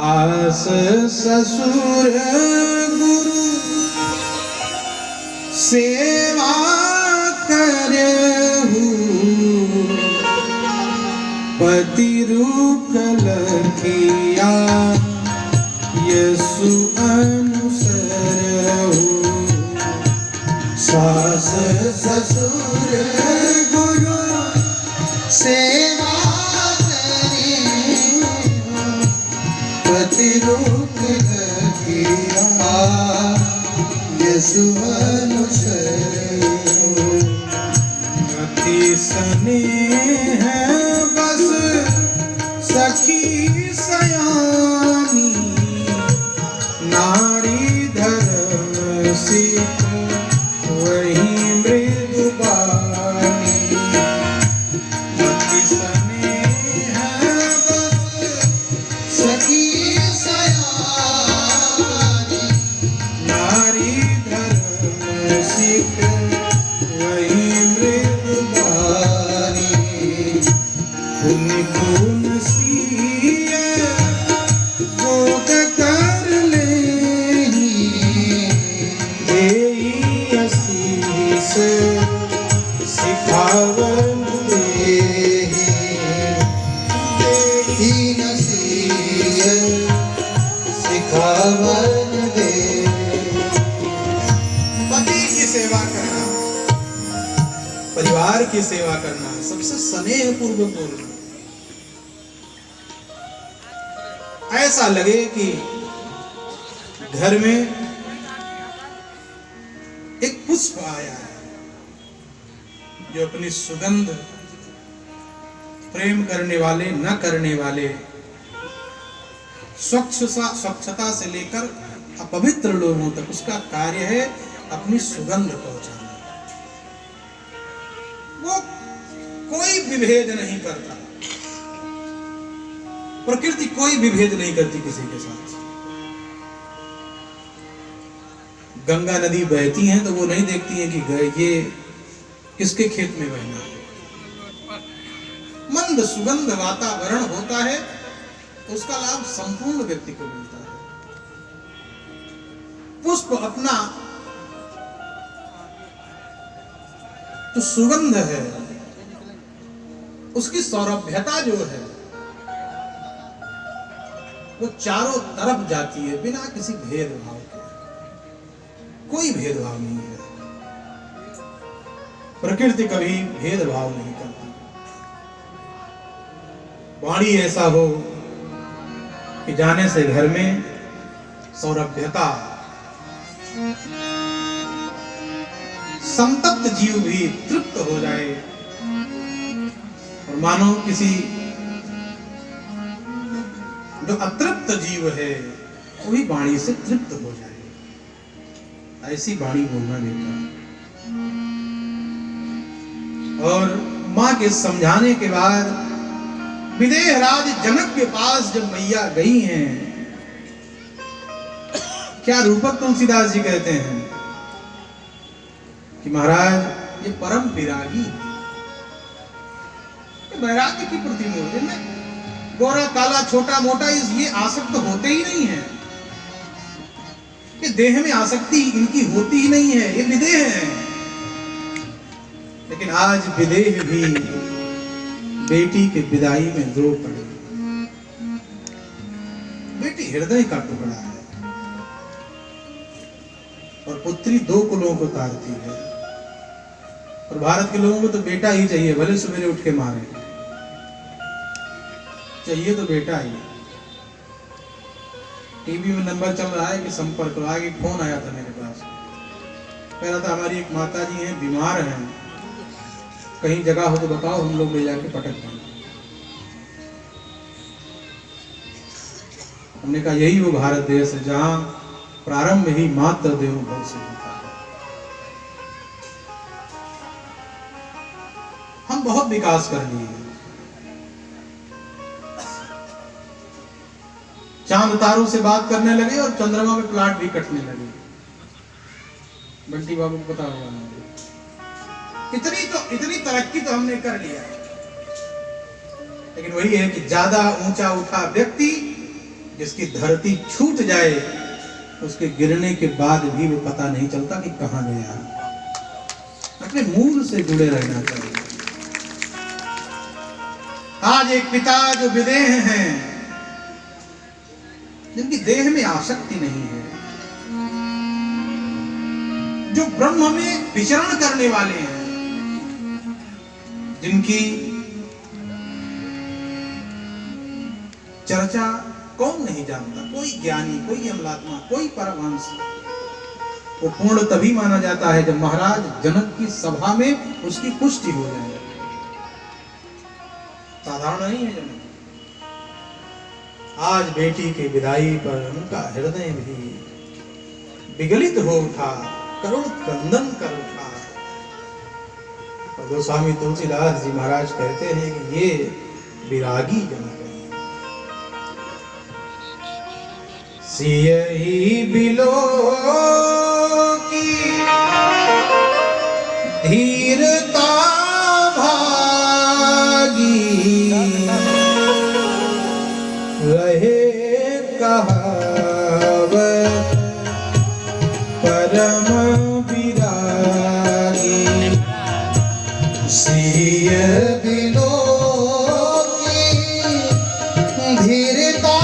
सास ससुर गुरु सेवा करहु, पति रूप लखिया यसु अनुसरहु। सास ससुर गुरु सेवा करहु, पति रूप लखिया यसु अनुसरहु। अति स्नेह बस सखी सयानी, नारी धर्म सीख वही मृदुबानी। अति स्नेह बस सखी सयानी, नारी धर्म सीख वही मृदुबानी। पुण्य गुण सीय भोग कर लेहि, देहि आशीष सिखावन देहि, देहि आशीष सिखावन देहि। पति की सेवा करना, परिवार की सेवा करना, सबसे स्नेह पूर्वक बोलना। ऐसा लगे कि घर में एक पुष्प आया है जो अपनी सुगंध प्रेम करने वाले न करने वाले, स्वच्छता से लेकर अपवित्र लोगों तक उसका कार्य है अपनी सुगंध पहुंचाना। वो कोई विभेद नहीं करता, प्रकृति कोई विभेद नहीं करती किसी के साथ। गंगा नदी बहती हैं तो वो नहीं देखती हैं कि ये किसके खेत में बहना है। मंद सुगंध वातावरण होता है, उसका लाभ संपूर्ण व्यक्ति को मिलता है। पुष्प अपना जो सुगंध है, उसकी सौरभ्यता जो है वो चारों तरफ जाती है बिना किसी भेदभाव के। कोई भेदभाव नहीं है, प्रकृति कभी भेदभाव नहीं करती। वाणी ऐसा हो कि जाने से घर में सौरभ्यता, संतप्त जीव भी तृप्त हो जाए और मानो किसी जो अतृप्त जीव है वही वाणी से तृप्त हो जाए। ऐसी वाणी बोलना बेटा। और मां के समझाने के बाद विदेह राज जनक के पास जब मैया गई हैं, क्या रूपक तुलसीदास जी कहते हैं कि महाराज ये परम विरागी, ये वैराग्य की प्रतिमूर्ति में गोरा काला छोटा मोटा ये आसक्त होते ही नहीं है। ये देह में आसक्ति इनकी होती ही नहीं है, ये विदेह है। लेकिन आज विदेह भी बेटी के विदाई में रो पड़े। बेटी हृदय का टुकड़ा है और पुत्री दो कुलों को तारती है। और भारत के लोगों को तो बेटा ही चाहिए, भले सवेरे उठ के मारे, चाहिए तो बेटा ही। टीवी में नंबर चल रहा है कि संपर्क करो, आगे फोन आया था मेरे पास, कह रहा था हमारी एक माता जी हैं, बीमार हैं, कहीं जगह हो तो बताओ, हम लोग ले जाके पटक दें। हमने कहा यही वो भारत देश है जहां प्रारंभ ही मात्र देव भव से होता है। हम बहुत विकास कर लिए, चांद तारों से बात करने लगे और चंद्रमा में प्लाट भी कटने लगे। बंटी बाबू को पता होगा, इतनी तरक्की तो हमने कर लिया। लेकिन वही है कि ज्यादा ऊंचा उठा व्यक्ति जिसकी धरती छूट जाए उसके गिरने के बाद भी वो पता नहीं चलता कि कहां गया। अपने मूल से जुड़े रहना चाहिए। आज एक पिता जो विदेह हैं, जिनकी देह में आसक्ति नहीं है, जो ब्रह्म में विचरण करने वाले हैं, जिनकी चर्चा कौन नहीं जानता, कोई ज्ञानी, कोई अमलात्मा, कोई परमहंस, वो पूर्ण तभी माना जाता है जब महाराज जनक की सभा में उसकी पुष्टि हो जाए। साधारण नहीं है जनक। आज बेटी के विदाई पर उनका हृदय भी विगलित हो उठा, करुण क्रंदन कर उठा। गोस्वामी तुलसीदास जी महाराज कहते हैं कि ये विरागी जनक है। सियहि बिलो की धीरता भागी, रहे कहावत परम विरागी। सिय बिलो की धीरता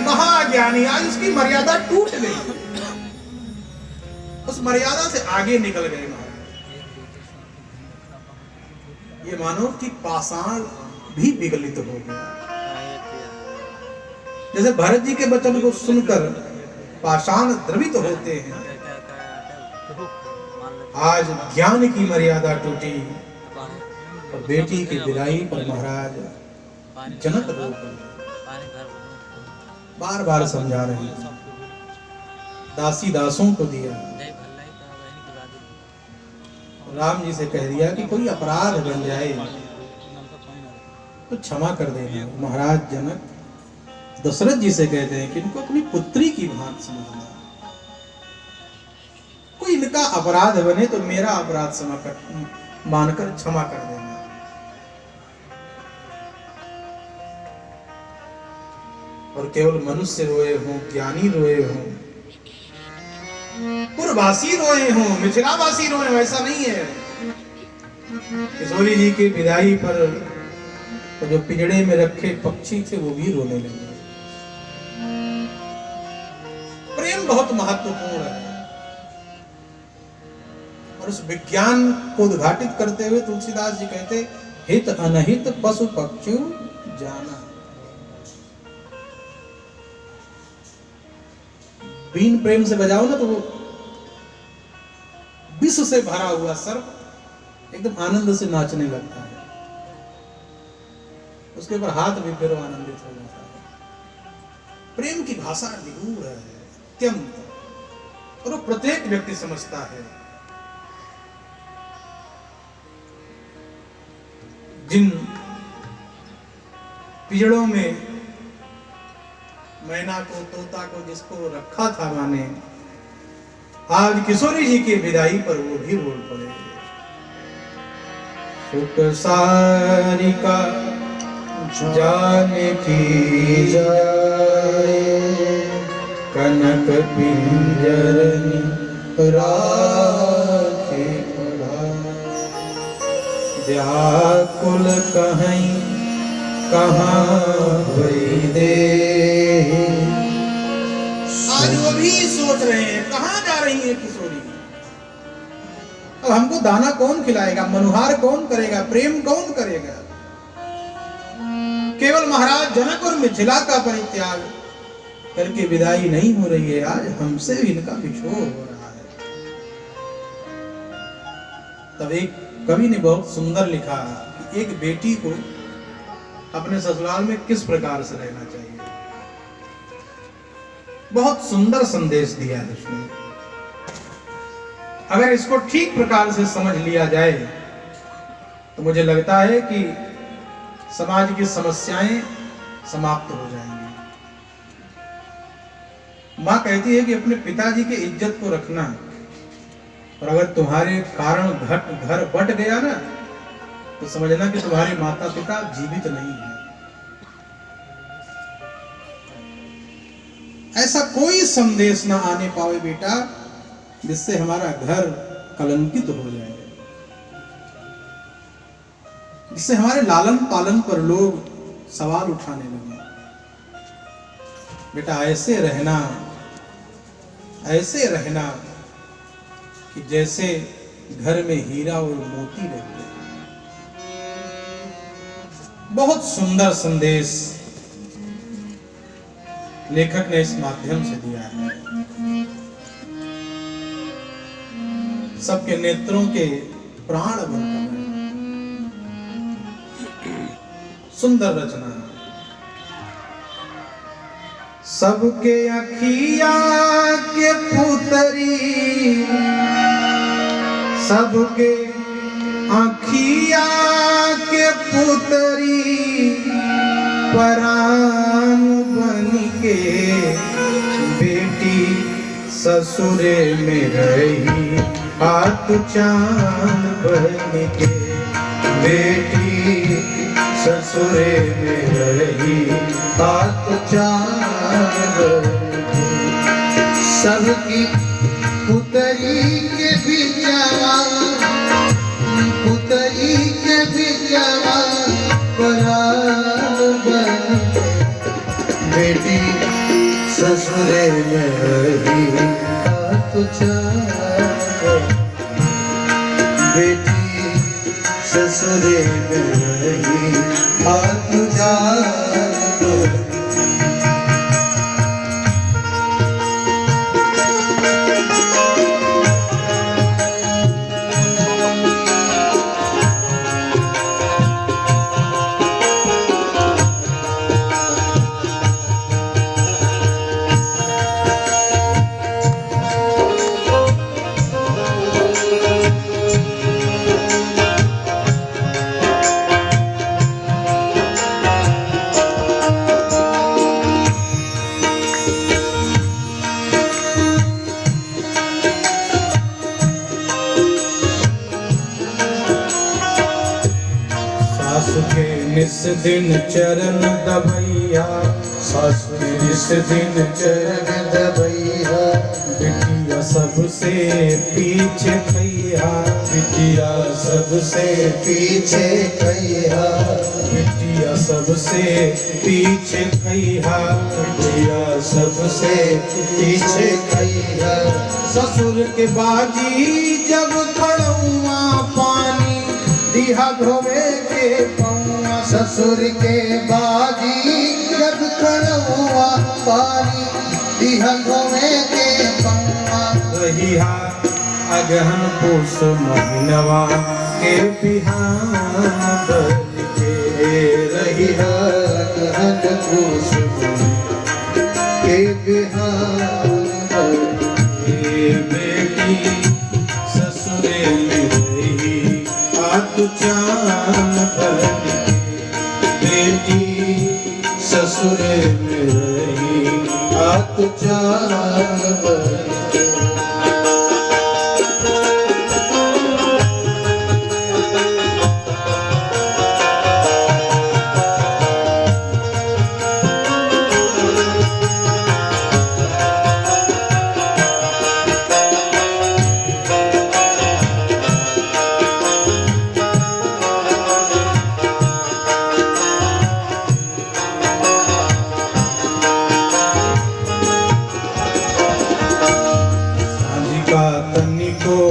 महाज्ञानी, आज उसकी मर्यादा टूट गई, उस मर्यादा से आगे निकल गए महाराज। ये मानो कि पाषाण भी विगलित हो गया। जैसे भरत जी के वचन को सुनकर पाषाण द्रवित होते हैं, आज ज्ञान की मर्यादा टूटी और बेटी की विदाई पर महाराज जनक रो गए। बार बार समझा रहे हैं, दासी दासों को दिया, राम जी से कह दिया कि कोई अपराध बन जाए तो क्षमा कर देना। महाराज जनक दशरथ जी से कहते हैं कि इनको अपनी पुत्री की भांति समझना, कोई इनका अपराध बने तो मेरा अपराध मानकर क्षमा कर देना। और केवल मनुष्य रोए हों, ज्ञानी रोए हों, पुरवासी रोए हों, मिथिलावासी रोए हों, ऐसा नहीं है। किशोरी जी की विदाई पर तो जो पिंजड़े में रखे पक्षी थे वो भी रोने लगे। प्रेम बहुत महत्वपूर्ण है और उस विज्ञान को उद्घाटित करते हुए तुलसीदास जी कहते, हित अनहित पशु पक्षी जाना। बीन प्रेम से बजाओ ना तो वो विष से भरा हुआ सर्प एकदम आनंद से नाचने लगता है, उसके ऊपर हाथ भी फिर आनंदित हो जाता है। प्रेम की भाषा निगूढ़ है अत्यंत, और वो प्रत्येक व्यक्ति समझता है। जिन पिंजड़ों में मैना को, तोता को जिसको रखा था माने, आज किशोरी जी की विदाई पर वो भी रोल पड़े। सुख सारिका जाने की जाए, कनक पिंजरनी राखे पढ़ाए। व्याकुल कहीं कहाँ भई दे। आज वो भी सोच रहे हैं कहाँ जा रही है किशोरी, अब हमको दाना कौन खिलाएगा, मनुहार कौन करेगा, प्रेम कौन करेगा। केवल महाराज जनक और मिथिला का परित्याग, करके विदाई नहीं हो रही है, आज हमसे भी इनका बिछोह हो रहा है। तब एक कवि ने बहुत सुंदर लिखा कि एक बेटी को अपने ससुराल में किस प्रकार से रहना चाहिए। बहुत सुंदर संदेश दिया है उसने। अगर इसको ठीक प्रकार से समझ लिया जाए तो मुझे लगता है कि समाज की समस्याएं समाप्त हो जाएंगी। मां कहती है कि अपने पिताजी की इज्जत को रखना, और अगर तुम्हारे कारण घर बट गया ना तो समझना कि तुम्हारे माता पिता जीवित नहीं है। ऐसा कोई संदेश ना आने पावे बेटा जिससे हमारा घर कलंकित हो जाए, जिससे हमारे लालन पालन पर लोग सवाल उठाने लगे। बेटा ऐसे रहना कि जैसे घर में हीरा और मोती रहते। बहुत सुंदर संदेश लेखक ने इस माध्यम से दिया है। सबके नेत्रों के प्राण बनकर सुंदर रचना। सबके अखिया के पुतरी, सबके अखिया के पुतरी, परान बन के बेटी ससुरे में रही, हाथ चांद बन के बेटी ससुरे में रही, हाथ चांद बन के। सबकी पुतरी के बिचवा, पुतरी के बिचवा, परान बन के बेटी ससुरे में रही, हाथ चांद बेटी ससुरे में रही, हाथ चांद। निस दिन चरण दबैया, सासु के निस दिन चरण दबैया, बिटिया सबसे पीछे खैया, बिटिया सबसे पीछे खैया, बिटिया सबसे पीछे खैया, बिटिया सबसे पीछे खैया। ससुर के बाजी जब खड़ुआ पानी, दिहा धोवे के पौआ, ससुर के बाजी जब खड़ुआ पानी, दिहा धोवे के पौआ। रहिहा अगहन पूस महीनवा के बिहान बन के, रहिहा अगहन पूस के बिहान बन के, बेटी ससुरे में रही, हाथ चांद बन के, बेटी ससुरे में रही, हाथ चांद बन के।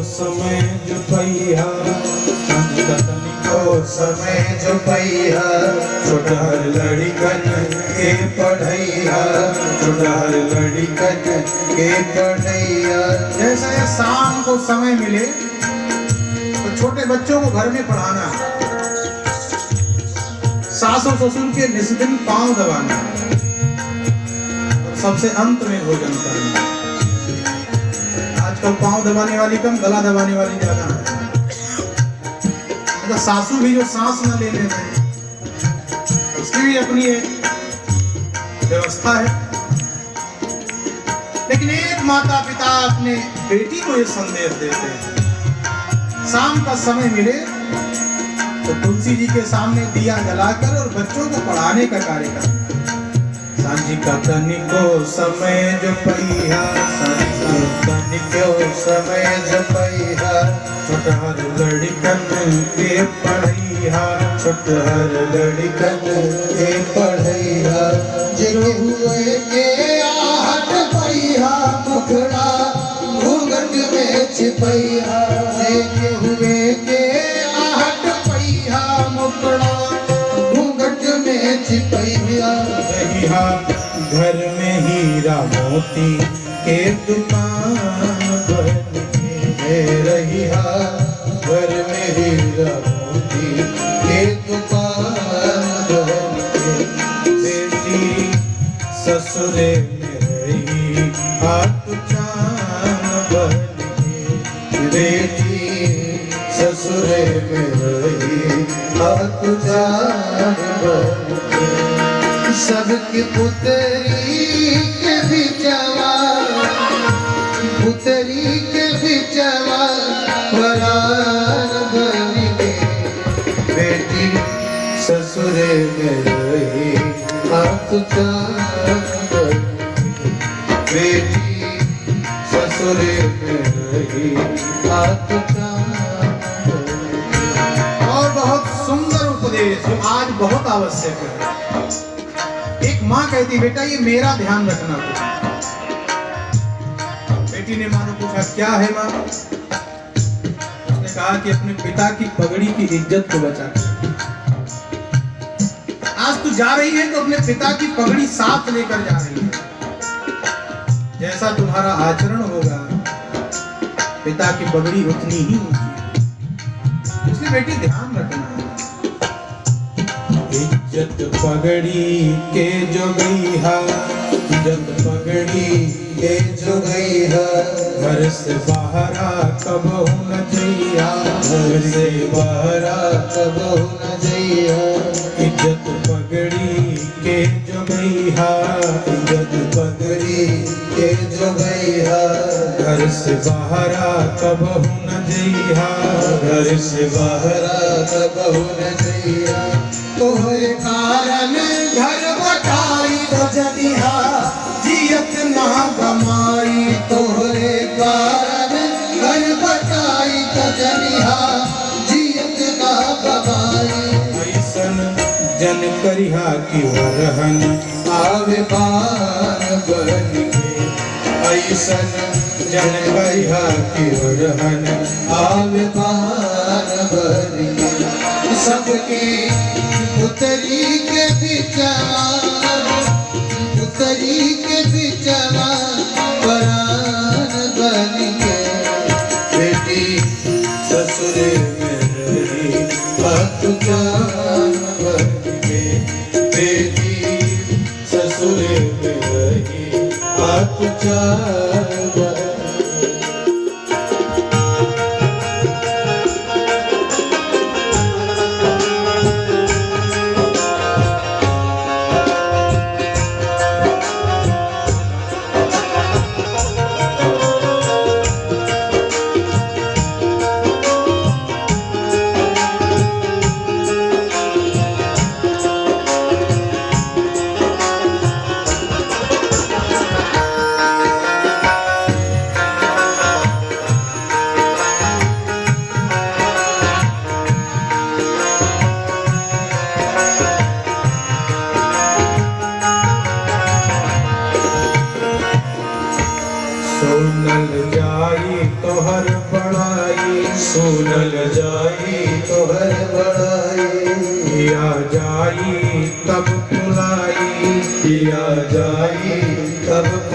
समय जो पैया, समय जो पैया, छोटा लड़कन के पढ़ैया, छोटहर लड़कन के पढ़ैया। जैसे शाम को समय मिले तो छोटे बच्चों को घर में पढ़ाना, सासु ससुर के निस्दिन पांव दबाना और सबसे अंत में भोजन करना। आजकल पांव दबाने वाली कम, गला दबाने वाली ज्यादा है। तो सासू भी जो सांस न ले लेते हैं, उसकी भी अपनी एक व्यवस्था है। लेकिन एक माता पिता अपने बेटी को ये संदेश देते हैं, शाम का समय मिले तो तुलसी जी के सामने दिया जलाकर और बच्चों को पढ़ाने का कार्य करना। सांझी का तनिको समय जपैया, सांझी का तनिको समय जपैया, छोटहर लड़कन के पढ़ैया, छोटहर लड़कन के पढ़ैया। जो हुए के आहट पैया, मुखड़ा घूंघट में छिपैया। जो हुए के आहट पैया, मुखड़ा घूंघट में छिपैया। रहिया घर में हीरा मोती के दुकान बन के, रहिया घर में हीरा मोती के दुकान बन के। बेटी ससुरे में रही हाथ चान बन के, बेटी ससुरे में रही हाथ जान बन के। सबकी पुतरी के बिचवा, पुतरी के बिचवा परान बन के। बेटी ससुरे में रही हाथ जान बन के। बेटी ससुरे में रही हाथ जान बन के। और बहुत सुंदर उपदेश जो आज बहुत आवश्यक है। एक माँ कहती, बेटा ये मेरा ध्यान रखना तू। बेटी ने माँ को पूछा, क्या है माँ? उसने कहा कि अपने पिता की पगड़ी की इज्जत को बचा। आज तू जा रही है तो अपने पिता की पगड़ी साथ लेकर जा रही है। जैसा तुम्हारा आचरण होगा, पिता की पगड़ी उतनी ही ऊंची। इसलिए बेटी ध्यान रखना है। इज्जत पगड़ी के जो गई है, इज्जत पगड़ी के जो गई है, घर से बाहर कब न जइया, घर से बाहर कब न जइया। इज्जत पगड़ी के जो गई है, इज्जत पगड़ी के जो गई है, घर से बाहर कब न जइया, घर से बाहर कब न जइया। तोहरे कारण घर बटाई रजनिया, जियत ना गमाई। तोहरे कारण घर बटाई रजनिया, जियत ना गमाई। ऐसन जन करिहा कि वरहन आवे पान बन के। ऐसन जन करिहा कि वरहन आवे पान बन के। सबके पुतरी के बिचवा, पुतरी के बिचवा परान बन के। बेटी ससुरे में रही हाथ जान बन के। बेटी ससुरे में रही हाथ जान बन के। सुनल जाई तोहर बड़ाई, सुनल जाई तोहर बड़ाई। किया जाई तब बुलाई,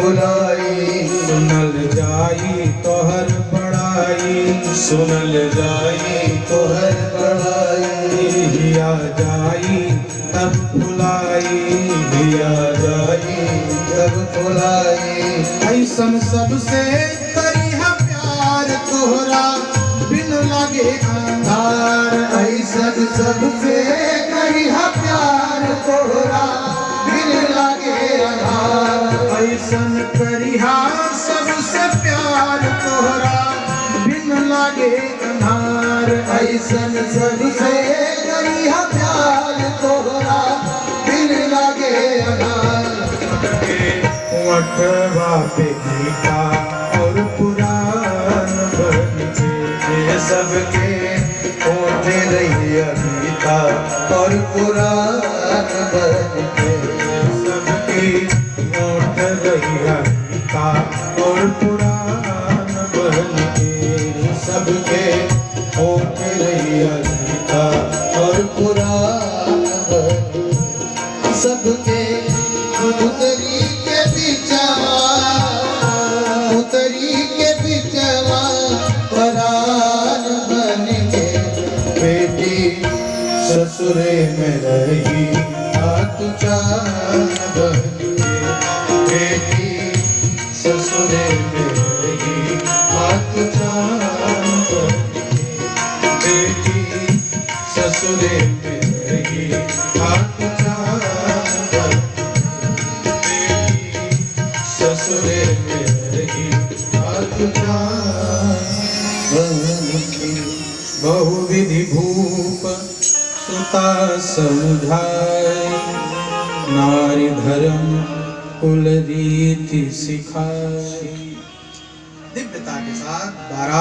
फुलाई सुनल जाई तोहर बड़ाई, सुनल जाई तोहर बड़ाई हिया जाई तब फुलाई, दिया जाई जब फुलाई ऐसन सबसे करिहा प्यार तोहरा बिन लगे अंधार। ऐसन सबसे करिहा प्यार तोहरा बिन लागे आधार। ऐसन करिहा सबसे प्यार तोहरा बिन लगे अंधार। ऐसन सबसे करिहा प्यार तोहरा बिन लागे आधार। वटवा पे गीता और पुराण बन के, सबके होते रही गीता और पुराण बन के। सबकी ओट रही गीता और पुराण बन के, सबके होते रही गीता और पुराण बन के। सबके उतरी के बिचवा, उतरी के बिचवा परान बन के। बेटी ससुरे में रही हाथ चान बन के। बेटी ससुरे में रही हाथ चान बन के। बेटी ससुरे में रही हाथ चान बन के। बेटी ससुरे में रही हाथ चान बन के। बहुविधि भूप सुता समुझाए, नारी धर्म कुल रीति सिखाए। दिव्यता के साथ 12